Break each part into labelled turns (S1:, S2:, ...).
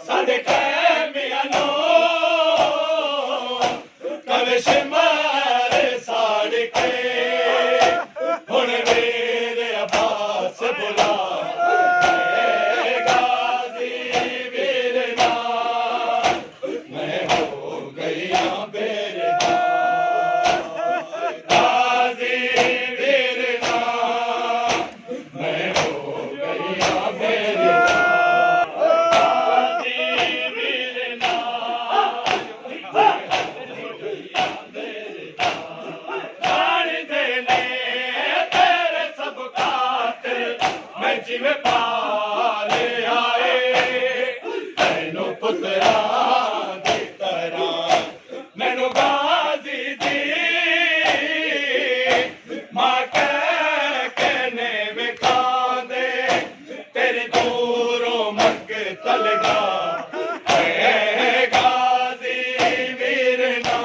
S1: ਸਾਡੇ ਖੈਮਿਆਂ ਨੂੰ ਕਵੇ ਸ਼ਮਾਰ ਸਾੜ ਕੇ ਹੁਣ ਮੇਰੇ ਅਬਾਸ ਬੁਲਾ ਗਾਜ਼ੀ ਵੀਰ ਨਾ ਮੈਂ ਹੋ ਗਈਆਂ ਬੇਰਦਾ ਗਾਜ਼ੀ ਵੀਰ ਨਾ ਮੈਂ ਹੋ ਗਈਆਂ ਬੇਰਦਾ ਜਿਵੇਂ ਪਾਲੇ ਆਏ ਤੈਨੂੰ ਪੁੱਤਰਾਂ ਦੀ ਤਰ੍ਹਾਂ ਮੈਨੂੰ ਗਾਜ਼ੀ ਦੀ ਮਾਂ ਕਹਿ ਕੇ ਨੇ ਵਿਖਾਂਦੇ ਤੇਰੀ ਦੂਰੋਂ ਮਕਤਲ ਗਾ ਏ ਗਾਜ਼ੀ ਵੀਰ ਨਾ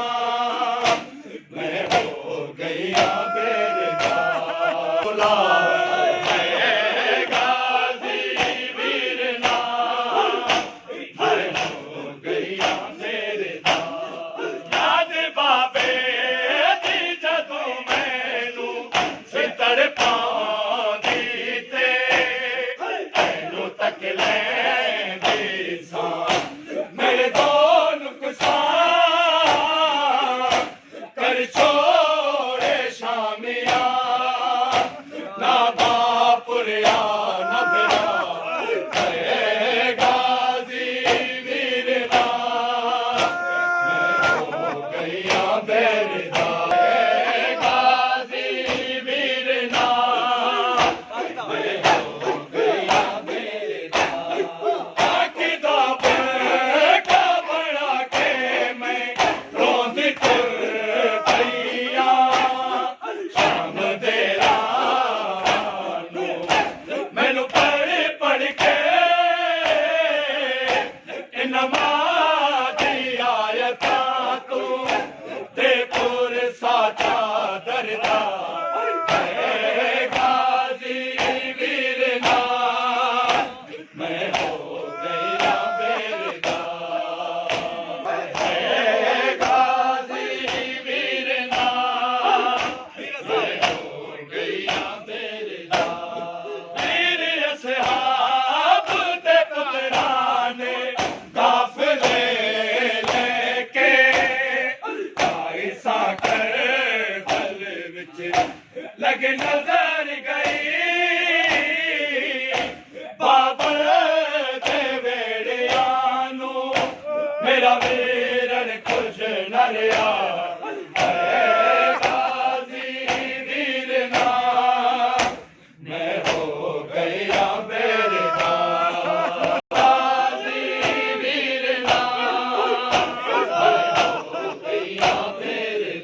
S1: ਮੈਂ ਹੋ ਗਈਆਂ ਬੇਰਦਾ ਬੁਲਾ लग नजर गई बाबर दे वेड़िया नू मेरा वीरन कुछ न रहा गाजी वीर ना मैं हो गया बेरदा गाजी वीर ना मैं हो गया बेरदा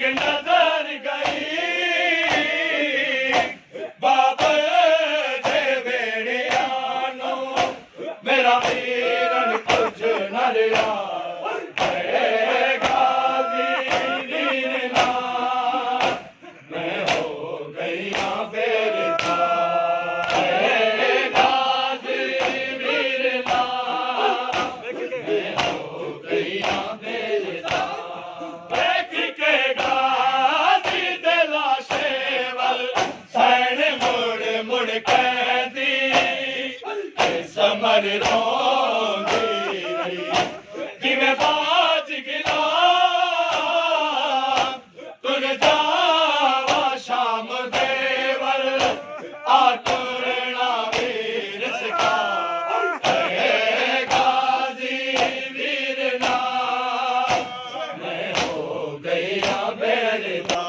S1: नजर गई बाबर दे वेड़िया नू मेरा वीरन कुछ न रहा गाजी वीर ना मैं हो गईया बेरदा गाजी वीर ना मैं हो गईया बेरदा समर रोंदी जिवें बाज गिला तुर जावा शाम देवर आ तुरना वीर सका गाजी वीर ना मैं हो गईया बेरदा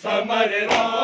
S1: समर